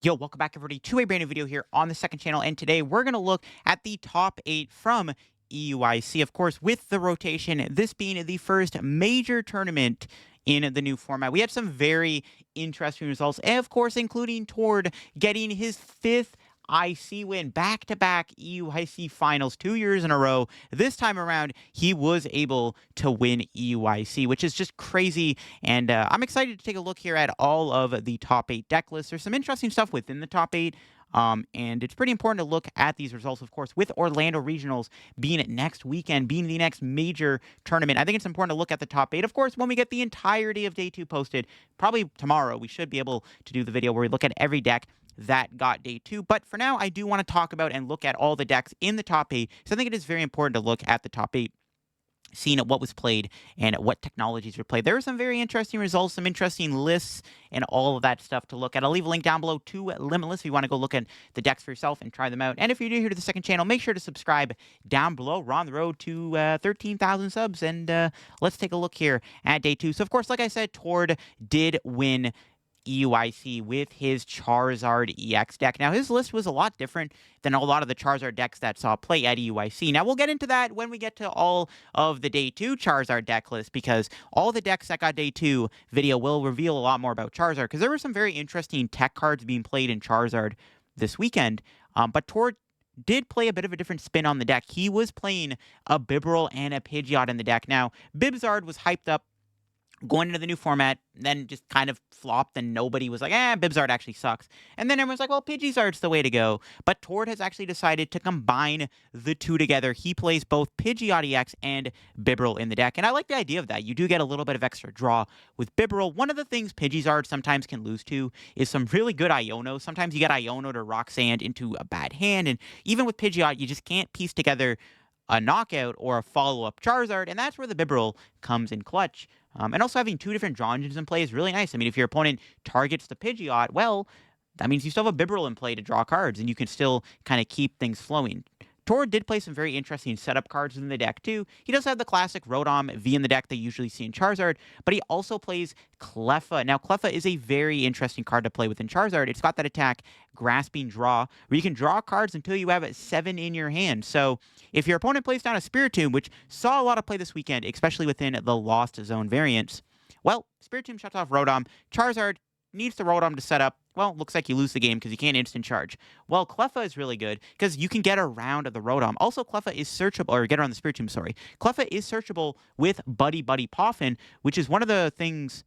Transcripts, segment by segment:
Yo, welcome back everybody to a brand new video here on the second channel, and today we're going to look at the top 8 from EUIC, of course, with the rotation, this being the first major tournament in the new format. We had some very interesting results, and of course, including Tord getting his 5th IC win, back-to-back EUIC finals 2 years in a row. This time around, he was able to win EUIC, which is just crazy. And I'm excited to take a look here at all of the top 8 deck lists. There's some interesting stuff within the top 8. And it's pretty important to look at these results, of course, with Orlando Regionals being next weekend, being the next major tournament. I think it's important to look at the top 8. Of course, when we get the entirety of Day 2 posted, probably tomorrow, we should be able to do the video where we look at every deck that got Day 2. But for now, I do want to talk about and look at all the decks in the top 8. So I think it is very important to look at the top 8, seeing what was played and what technologies were played. There were some very interesting results, some interesting lists, and all of that stuff to look at. I'll leave a link down below to Limitless if you want to go look at the decks for yourself and try them out. And if you're new here to the second channel, make sure to subscribe down below. We're on the road to 13,000 subs, and let's take a look here at Day 2. So, of course, like I said, Tord did win EUIC with his Charizard EX deck. Now, his list was a lot different than a lot of the Charizard decks that saw play at EUIC. Now, we'll get into that when we get to all of the Day 2 Charizard deck list, because all the decks that got Day 2 video will reveal a lot more about Charizard, because there were some very interesting tech cards being played in Charizard this weekend. But Tord did play a bit of a different spin on the deck. He was playing a Bibarel and a Pidgeot in the deck. Now, Bibzard was hyped up going into the new format, then just kind of flopped, and nobody was like, Bibzard actually sucks. And then everyone's like, well, Pidgeot's the way to go. But Tord has actually decided to combine the two together. He plays both Pidgeot EX and Bibarel in the deck, and I like the idea of that. You do get a little bit of extra draw with Bibarel. One of the things Pidgeot sometimes can lose to is some really good Iono. Sometimes you get Iono to Rock Sand into a bad hand, and even with Pidgeot, you just can't piece together a knockout or a follow-up Charizard, and that's where the Bibarel comes in clutch. And also having two different draw engines in play is really nice. I mean, if your opponent targets the Pidgeot, well, that means you still have a Bibarel in play to draw cards, and you can still kind of keep things flowing. Tord did play some very interesting setup cards in the deck, too. He does have the classic Rotom V in the deck that you usually see in Charizard, but he also plays Cleffa. Now, Cleffa is a very interesting card to play within Charizard. It's got that attack, Grasping Draw, where you can draw cards until you have 7 in your hand. So if your opponent plays down a Spiritomb, which saw a lot of play this weekend, especially within the Lost Zone variants, well, Spiritomb shuts off Rotom. Charizard needs the Rotom to set up. Well, looks like you lose the game because you can't instant charge. Well, Cleffa is really good because you can get around the Rotom. Also, Cleffa is searchable, or get around the Spiritomb, sorry. Cleffa is searchable with Buddy Buddy Poffin, which is one of the things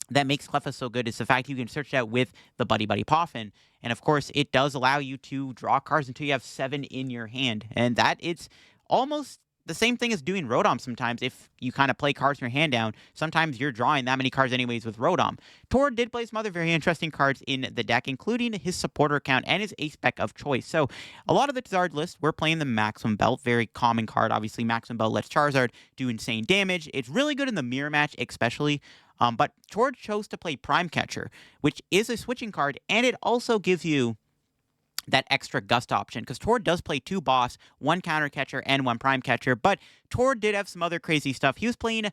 that makes Cleffa so good, is the fact you can search it out with the Buddy Buddy Poffin. And of course, it does allow you to draw cards until you have 7 in your hand. And that it's almost the same thing as doing Rotom sometimes. If you kind of play cards in your hand down, sometimes you're drawing that many cards anyways with Rotom. Tord did play some other very interesting cards in the deck, including his supporter account and his ace spec of choice. So a lot of the Charizard list, we're playing the Maximum Belt, very common card. Obviously, Maximum Belt lets Charizard do insane damage. It's really good in the mirror match, especially. But Tord chose to play Prime Catcher, which is a switching card, and it also gives you that extra gust option, because Tord does play 2 boss, 1 counter catcher, and 1 prime catcher, but Tord did have some other crazy stuff. He was playing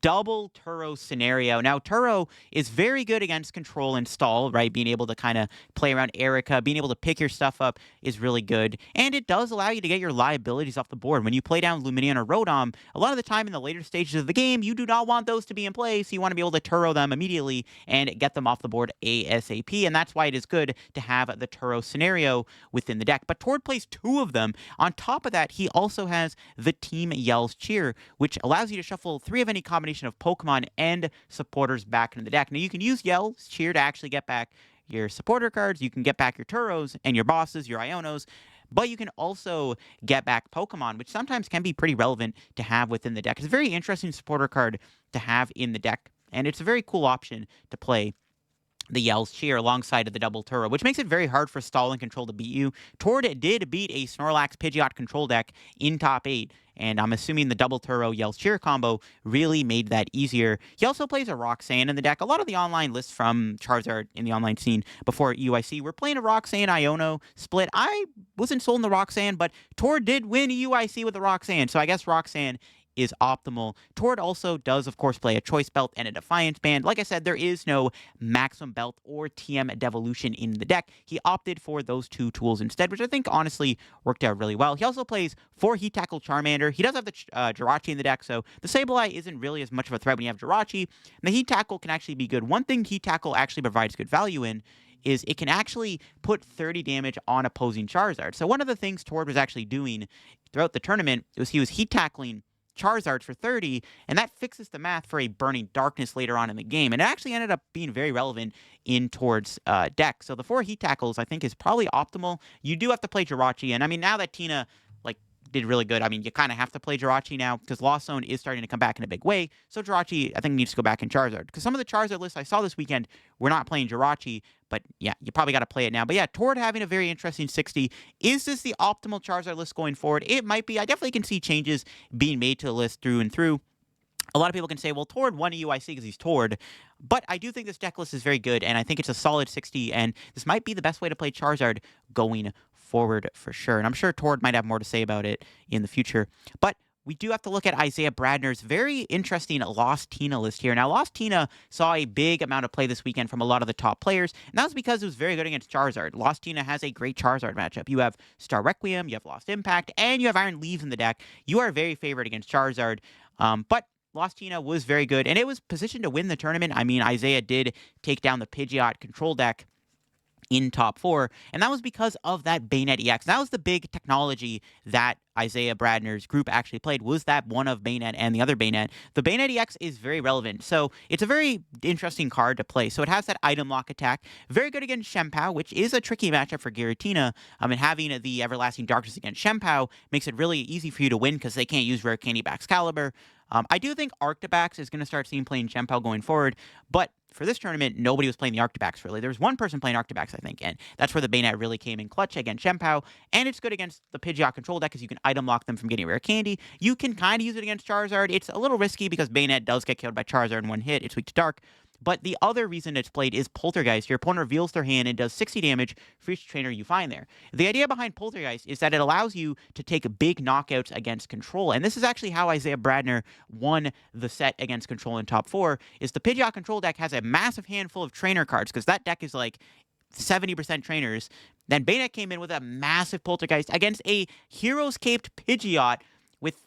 double Turo scenario. Now, Turo is very good against control and stall, right? Being able to kind of play around Erica, being able to pick your stuff up is really good, and it does allow you to get your liabilities off the board. When you play down Lumineon or Rotom, a lot of the time in the later stages of the game, you do not want those to be in play, so you want to be able to Turo them immediately and get them off the board ASAP, and that's why it is good to have the Turo scenario within the deck. But Tord plays 2 of them. On top of that, he also has the Team Yell's Cheer, which allows you to shuffle 3 of any combination of Pokemon and supporters back into the deck. Now, you can use Yell's Cheer to actually get back your supporter cards. You can get back your Turos and your bosses, your Ionos, but you can also get back Pokemon, which sometimes can be pretty relevant to have within the deck. It's a very interesting supporter card to have in the deck, and it's a very cool option to play the Yell's Cheer alongside of the double Turo, which makes it very hard for Stall and Control to beat you. Tord did beat a Snorlax Pidgeot Control deck in top 8, and I'm assuming the double Turo Yell's Cheer combo really made that easier. He also plays a Roxanne in the deck. A lot of the online lists from Charizard in the online scene before UIC were playing a Roxanne Iono split. I wasn't sold on the Roxanne, but Tord did win UIC with the Roxanne, so I guess Roxanne is optimal. Tord also does, of course, play a Choice Belt and a Defiance Band. Like I said, there is no Maximum Belt or TM Devolution in the deck. He opted for those two tools instead, which I think honestly worked out really well. He also plays 4 Heat Tackle Charmander. He does have the Jirachi in the deck, so the Sableye isn't really as much of a threat when you have Jirachi. And the Heat Tackle can actually be good. One thing Heat Tackle actually provides good value in is it can actually put 30 damage on opposing Charizard. So one of the things Tord was actually doing throughout the tournament was he was Heat Tackling Charizard for 30, and that fixes the math for a Burning Darkness later on in the game. And it actually ended up being very relevant in Tord's deck. So the 4 Heat Tackles, I think, is probably optimal. You do have to play Jirachi, and I mean, now that Tina did really good. I mean, you kind of have to play Jirachi now because Lost Zone is starting to come back in a big way. So Jirachi, I think, needs to go back in Charizard. Because some of the Charizard lists I saw this weekend were not playing Jirachi, but yeah, you probably got to play it now. But yeah, Tord having a very interesting 60. Is this the optimal Charizard list going forward? It might be. I definitely can see changes being made to the list through and through. A lot of people can say, well, Tord won EUIC because he's Tord. But I do think this deck list is very good, and I think it's a solid 60, and this might be the best way to play Charizard going forward for sure. And I'm sure Tord might have more to say about it in the future. But we do have to look at Isaiah Bradner's very interesting Lost Tina list here. Now, Lost Tina saw a big amount of play this weekend from a lot of the top players, and that was because it was very good against Charizard. Lost Tina has a great Charizard matchup. You have Star Requiem, you have Lost Impact, and you have Iron Leaves in the deck. You are very favored against Charizard, but Lost Tina was very good, and it was positioned to win the tournament. I mean, Isaiah did take down the Pidgeot Control deck in top 4, and that was because of that Bayonet EX. That was the big technology that Isaiah Bradner's group actually played, was that one of Bayonet and the other Bayonet. The Bayonet EX is very relevant, so it's a very interesting card to play. So it has that item lock attack, very good against Shempao, which is a tricky matchup for Giratina. And having the Everlasting Darkness against Shempao makes it really easy for you to win because they can't use Rare Candy Excalibur. I do think Arctibax is going to start seeing playing Shempao going forward, but for this tournament, nobody was playing the Arctibax, really. There was one person playing Arctibax, I think, and that's where the Bayonet really came in clutch against Shempao, and it's good against the Pidgeot Control deck because you can item lock them from getting Rare Candy. You can kind of use it against Charizard. It's a little risky because Bayonet does get killed by Charizard in one hit. It's weak to Dark. But the other reason it's played is Poltergeist. Your opponent reveals their hand and does 60 damage for each trainer you find there. The idea behind Poltergeist is that it allows you to take big knockouts against Control. And this is actually how Isaiah Bradner won the set against Control in top 4, is the Pidgeot Control deck has a massive handful of trainer cards, because that deck is like 70% trainers. Then Bayonet came in with a massive Poltergeist against a Heroes Caped Pidgeot with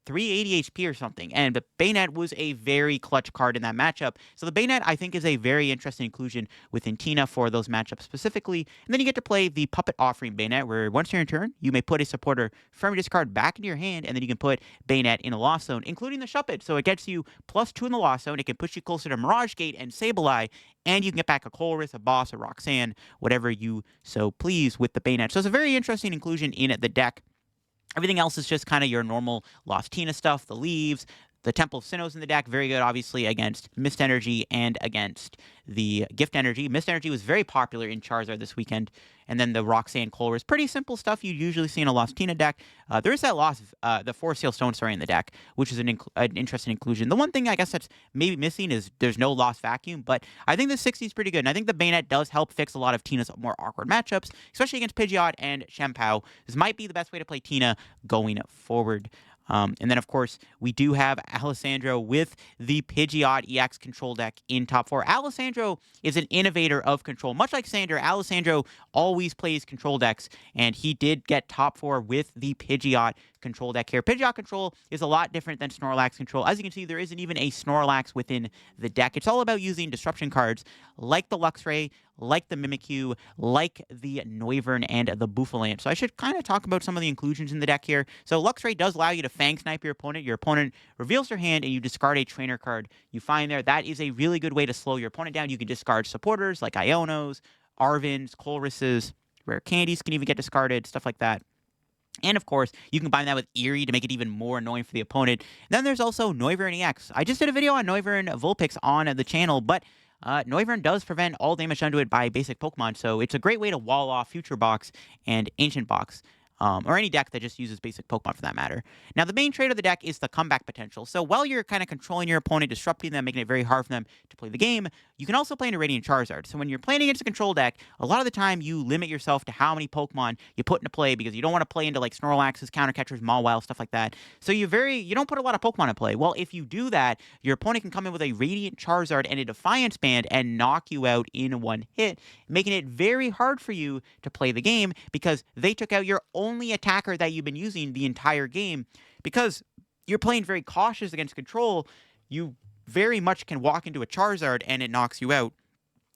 380 HP or something, and the Bayonet was a very clutch card in that matchup. So the Bayonet, I think, is a very interesting inclusion within Tina for those matchups specifically. And then you get to play the Puppet Offering Bayonet, where once you're in turn, you may put a supporter from your discard back into your hand, and then you can put Bayonet in a Lost Zone, including the Shuppet. So it gets you +2 in the Lost Zone. It can push you closer to Mirage Gate and Sableye, and you can get back a Colress, a Boss, a Roxanne, whatever you so please with the Bayonet. So it's a very interesting inclusion in the deck. Everything else is just kind of your normal Lost Tina stuff, the Leaves, the Temple of Sinnoh's in the deck, very good, obviously, against Mist Energy and against the Gift Energy. Mist Energy was very popular in Charizard this weekend. And then the Roxanne Colress, pretty simple stuff you usually see in a Lost Tina deck. There is that the Forest Seal Stone Story in the deck, which is an interesting inclusion. The one thing I guess that's maybe missing is there's no Lost Vacuum, but I think the 60 is pretty good. And I think the Bayonet does help fix a lot of Tina's more awkward matchups, especially against Pidgeot and Shempao. This might be the best way to play Tina going forward. And then, of course, we do have Alessandro with the Pidgeot EX Control deck in top 4. Alessandro is an innovator of Control. Much like Sander, Alessandro always plays Control decks, and he did get top 4 with the Pidgeot Control deck here. Pidgeot Control is a lot different than Snorlax Control. As you can see, there isn't even a Snorlax within the deck. It's all about using disruption cards like the Luxray, like the Mimikyu, like the Noivern, and the Bouffalant. So I should kind of talk about some of the inclusions in the deck here. So Luxray does allow you to Fang Snipe your opponent. Your opponent reveals their hand, and you discard a trainer card you find there. That is a really good way to slow your opponent down. You can discard supporters like Ionos, Arvins, Colresses, Rare Candies can even get discarded, stuff like that. And, of course, you can combine that with Eerie to make it even more annoying for the opponent. Then there's also Noivern EX. I just did a video on Noivern Vulpix on the channel, but Noivern does prevent all damage done to it by basic Pokemon, so it's a great way to wall off Future Box and Ancient Box. or any deck that just uses basic Pokemon for that matter. Now, the main trait of the deck is the comeback potential. So while you're kind of controlling your opponent, disrupting them, making it very hard for them to play the game, you can also play into Radiant Charizard. So when you're playing against a control deck, a lot of the time you limit yourself to how many Pokemon you put into play because you don't want to play into like Snorlaxes, Counter Catchers, Mawile, stuff like that. So you don't put a lot of Pokemon in play. Well, if you do that, your opponent can come in with a Radiant Charizard and a Defiance Band and knock you out in one hit, making it very hard for you to play the game because they took out your only attacker that you've been using the entire game. Because you're playing very cautious against control, you very much can walk into a Charizard and it knocks you out.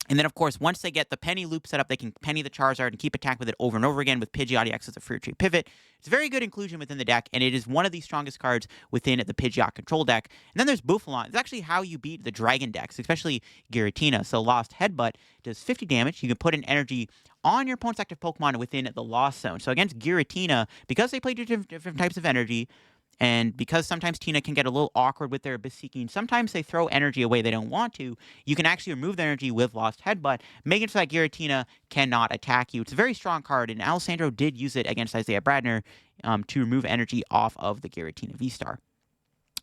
And then, of course, once they get the penny loop set up, they can penny the Charizard and keep attacking with it over and over again with Pidgeot EX as a free retreat pivot. It's a very good inclusion within the deck, and it is one of the strongest cards within the Pidgeot Control deck. And then there's Bouffalon. It's actually how you beat the Dragon decks, especially Giratina. So Lost Headbutt does 50 damage. You can put an energy on your opponent's active Pokemon within the Lost Zone. So against Giratina, because they play different types of energy, and because sometimes Tina can get a little awkward with their Abyss Seeking, sometimes they throw energy away they don't want to. You can actually remove the energy with Lost Headbutt, making it so that Giratina cannot attack you. It's a very strong card, and Alessandro did use it against Isaiah Bradner to remove energy off of the Giratina V-Star.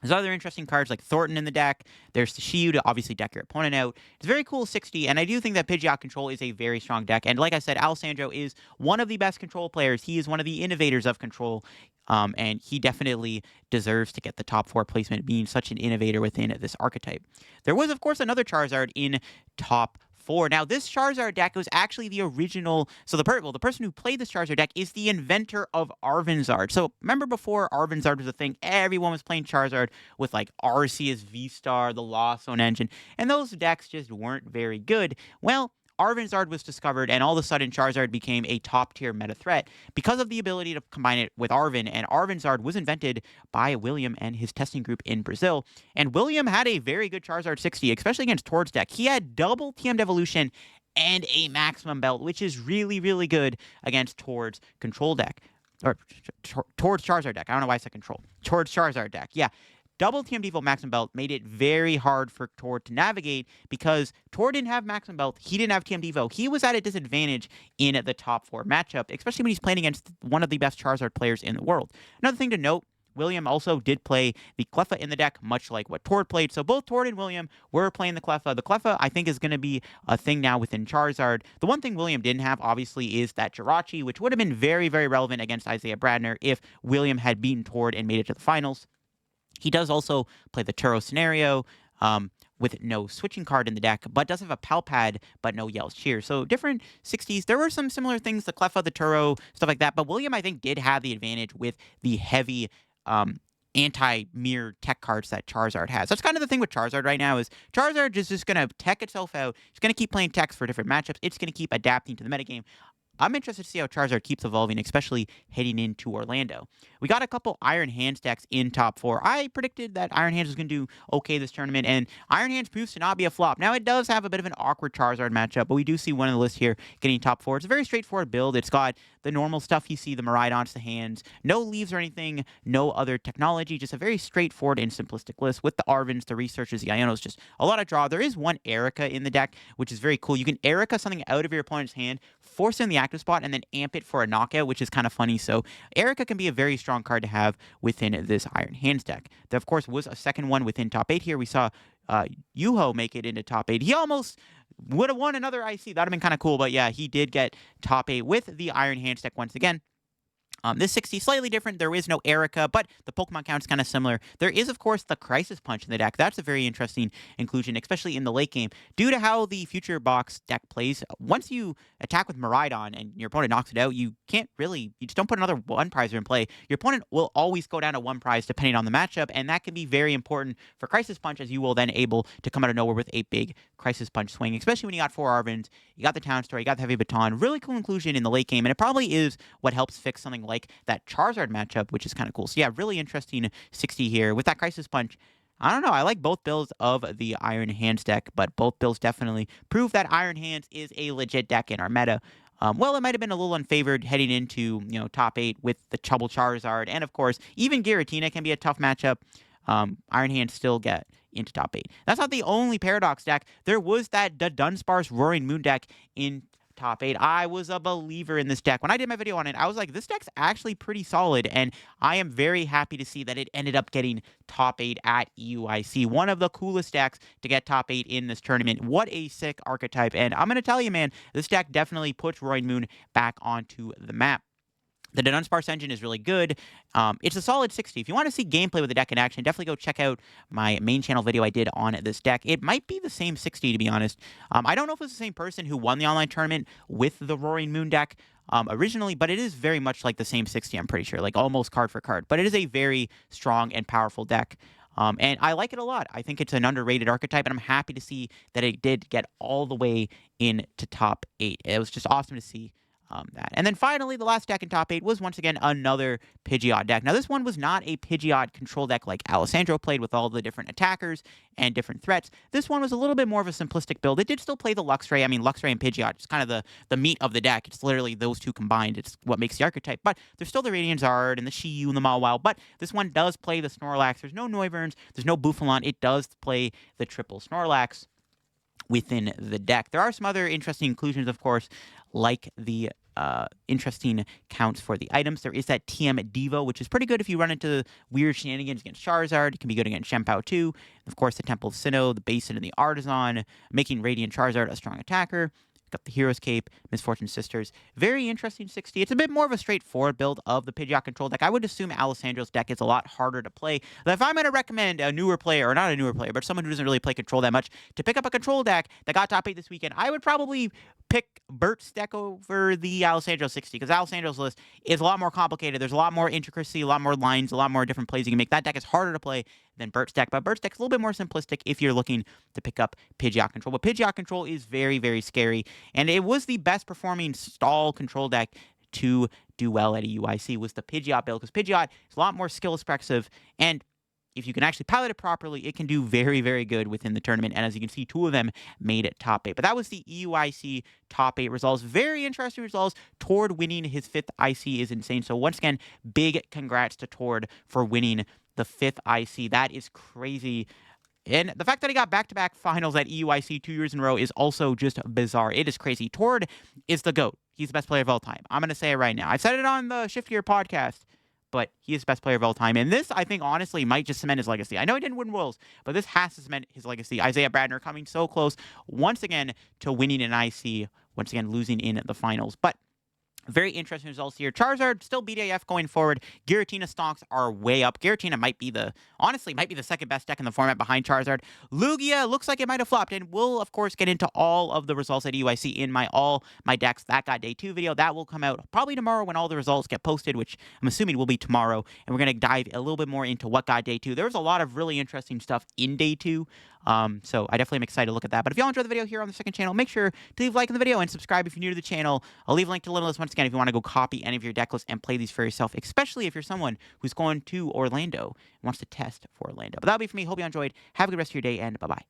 There's other interesting cards like Thornton in the deck. There's Shiyu to obviously deck your opponent out. It's very cool 60, and I do think that Pidgeot Control is a very strong deck. And like I said, Alessandro is one of the best control players. He is one of the innovators of control, and he definitely deserves to get the top 4 placement, being such an innovator within this archetype. There was, of course, another Charizard in top 4. Now, this Charizard deck was actually the original. So the person who played this Charizard deck is the inventor of Arvinzard. So remember before Arvinzard was a thing, everyone was playing Charizard with like Arceus V-Star, the Lost Zone engine, and those decks just weren't very good. Well, Arvinzard was discovered, and all of a sudden Charizard became a top-tier meta threat because of the ability to combine it with Arven, and Arvinzard was invented by William and his testing group in Brazil, and William had a very good Charizard 60, especially against Tord's deck. He had double TM Devolution and a Maximum Belt, which is really, really good against Tord's control deck, or Tord's Charizard deck. I don't know why I said control. Tord's Charizard deck, yeah. Double TM Devo Maximum Belt made it very hard for Tord to navigate because Tord didn't have Maximum Belt. He didn't have TM Devo. He was at a disadvantage in the top 4 matchup, especially when he's playing against one of the best Charizard players in the world. Another thing to note, William also did play the Cleffa in the deck, much like what Tord played. So both Tord and William were playing the Cleffa. The Cleffa, I think, is going to be a thing now within Charizard. The one thing William didn't have, obviously, is that Jirachi, which would have been very, very relevant against Isaiah Bradner if William had beaten Tord and made it to the finals. He does also play the Turo scenario with no switching card in the deck, but does have a Palpad, but no Yell's Cheer. So different 60s. There were some similar things, the Cleffa, the Turo, stuff like that. But William, I think, did have the advantage with the heavy anti-mirror tech cards that Charizard has. That's kind of the thing with Charizard right now is Charizard is just going to tech itself out. It's going to keep playing techs for different matchups. It's going to keep adapting to the metagame. I'm interested to see how Charizard keeps evolving, especially heading into Orlando. We got a couple Iron Hands decks in top 4. I predicted that Iron Hands was going to do okay this tournament, and Iron Hands proves to not be a flop. Now, it does have a bit of an awkward Charizard matchup, but we do see one on the list here getting top 4. It's a very straightforward build. It's got the normal stuff you see, the Miraidons, the hands, no leaves or anything, no other technology, just a very straightforward and simplistic list with the Arvins, the Researchers, the Ionos, just a lot of draw. There is one Erica in the deck, which is very cool. You can Erica something out of your opponent's hand, force in the active spot, and then amp it for a knockout, which is kind of funny. So Erica can be a very strong card to have within this Iron Hands deck. There, of course, was a second one within top 8 here. We saw Yuho make it into top 8. He almost would have won another IC. That would have been kind of cool, but yeah, he did get top 8 with the Iron Hands deck once again. This 60 is slightly different. There is no Erica, but the Pokemon count is kind of similar. There is, of course, the Crisis Punch in the deck. That's a very interesting inclusion, especially in the late game. Due to how the Future Box deck plays, once you attack with Miraidon and your opponent knocks it out, you just don't put another 1-prizer in play. Your opponent will always go down to 1 prize depending on the matchup, and that can be very important for Crisis Punch, as you will then able to come out of nowhere with a big Crisis Punch swing, especially when you got 4 Arvins, you got the Town Store, you got the Heavy Baton. Really cool inclusion in the late game, and it probably is what helps fix something like that Charizard matchup, which is kind of cool. So yeah, really interesting 60 here with that Crisis Punch. I don't know. I like both builds of the Iron Hands deck, but both builds definitely prove that Iron Hands is a legit deck in our meta. Well, it might have been a little unfavored heading into top 8 with the Trouble Charizard, and of course, even Giratina can be a tough matchup. Iron Hands still get into top 8. That's not the only Paradox deck. There was that the Dunsparce Roaring Moon deck in top 8. I was a believer in this deck. When I did my video on it, I was like, this deck's actually pretty solid, and I am very happy to see that it ended up getting top 8 at EUIC. One of the coolest decks to get top 8 in this tournament. What a sick archetype, and I'm going to tell you, man, this deck definitely puts Roy Moon back onto the map. The Dunsparce engine is really good. It's a solid 60. If you want to see gameplay with the deck in action, definitely go check out my main channel video I did on this deck. It might be the same 60, to be honest. I don't know if it's the same person who won the online tournament with the Roaring Moon deck originally, but it is very much like the same 60, I'm pretty sure, like almost card for card. But it is a very strong and powerful deck. And I like it a lot. I think it's an underrated archetype, and I'm happy to see that it did get all the way into top 8. It was just awesome to see. That. And then finally, the last deck in top 8 was once again another Pidgeot deck. Now, this one was not a Pidgeot control deck like Alessandro played with all the different attackers and different threats. This one was a little bit more of a simplistic build. It did still play the Luxray. I mean, Luxray and Pidgeot is kind of the meat of the deck. It's literally those two combined. It's what makes the archetype. But there's still the Radiant Zard and the Shiyu and the Mawile. But this one does play the Snorlax. There's no Noivern. There's no Bouffalon. It does play the triple Snorlax within the deck. There are some other interesting inclusions, of course, like the interesting counts for the items. There is that TM Devo, which is pretty good if you run into weird shenanigans against Charizard. It can be good against Shenpao too. Of course, the Temple of Sinnoh, the Basin, and the Artisan, making Radiant Charizard a strong attacker. Got the Hero's Cape, Misfortune Sisters. Very interesting 60. It's a bit more of a straightforward build of the Pidgeot control deck. I would assume Alessandro's deck is a lot harder to play. But if I'm going to recommend a newer player, or not a newer player, but someone who doesn't really play control that much, to pick up a control deck that got top 8 this weekend, I would probably pick Bert's deck over the Alessandro 60, because Alessandro's list is a lot more complicated. There's a lot more intricacy, a lot more lines, a lot more different plays you can make. That deck is harder to play than Bert's deck, but Bert's deck is a little bit more simplistic if you're looking to pick up Pidgeot control. But Pidgeot control is very, very scary, and it was the best performing stall control deck to do well at EUIC was the Pidgeot build, because Pidgeot is a lot more skill expressive, and if you can actually pilot it properly, it can do very, very good within the tournament. And as you can see, 2 of them made it top 8. But that was the EUIC top 8 results. Very interesting results. Tord winning his 5th IC is insane. So once again, big congrats to Tord for winning the 5th IC. That is crazy. And the fact that he got back-to-back finals at EUIC 2 years in a row is also just bizarre. It is crazy. Tord is the GOAT. He's the best player of all time. I'm going to say it right now. I said it on the Shift Gear podcast, but he is the best player of all time. And this, I think, honestly, might just cement his legacy. I know he didn't win Worlds, but this has to cement his legacy. Isaiah Bradner coming so close once again to winning an IC, once again losing in the finals. But very interesting results here. Charizard still BDAF going forward. Giratina stonks are way up. Giratina might be the second best deck in the format behind Charizard. Lugia looks like it might have flopped, and we'll of course get into all of the results at EUIC in all my decks that got day 2 video. That will come out probably tomorrow when all the results get posted, which I'm assuming will be tomorrow. And we're gonna dive a little bit more into what got day 2. There was a lot of really interesting stuff in day 2. So I definitely am excited to look at that. But if y'all enjoyed the video here on the second channel, make sure to leave a like in the video and subscribe if you're new to the channel. I'll leave a link to Limitless once again if you want to go copy any of your deck lists and play these for yourself, especially if you're someone who's going to Orlando and wants to test for Orlando. But that'll be for me. Hope you enjoyed. Have a good rest of your day, and bye-bye.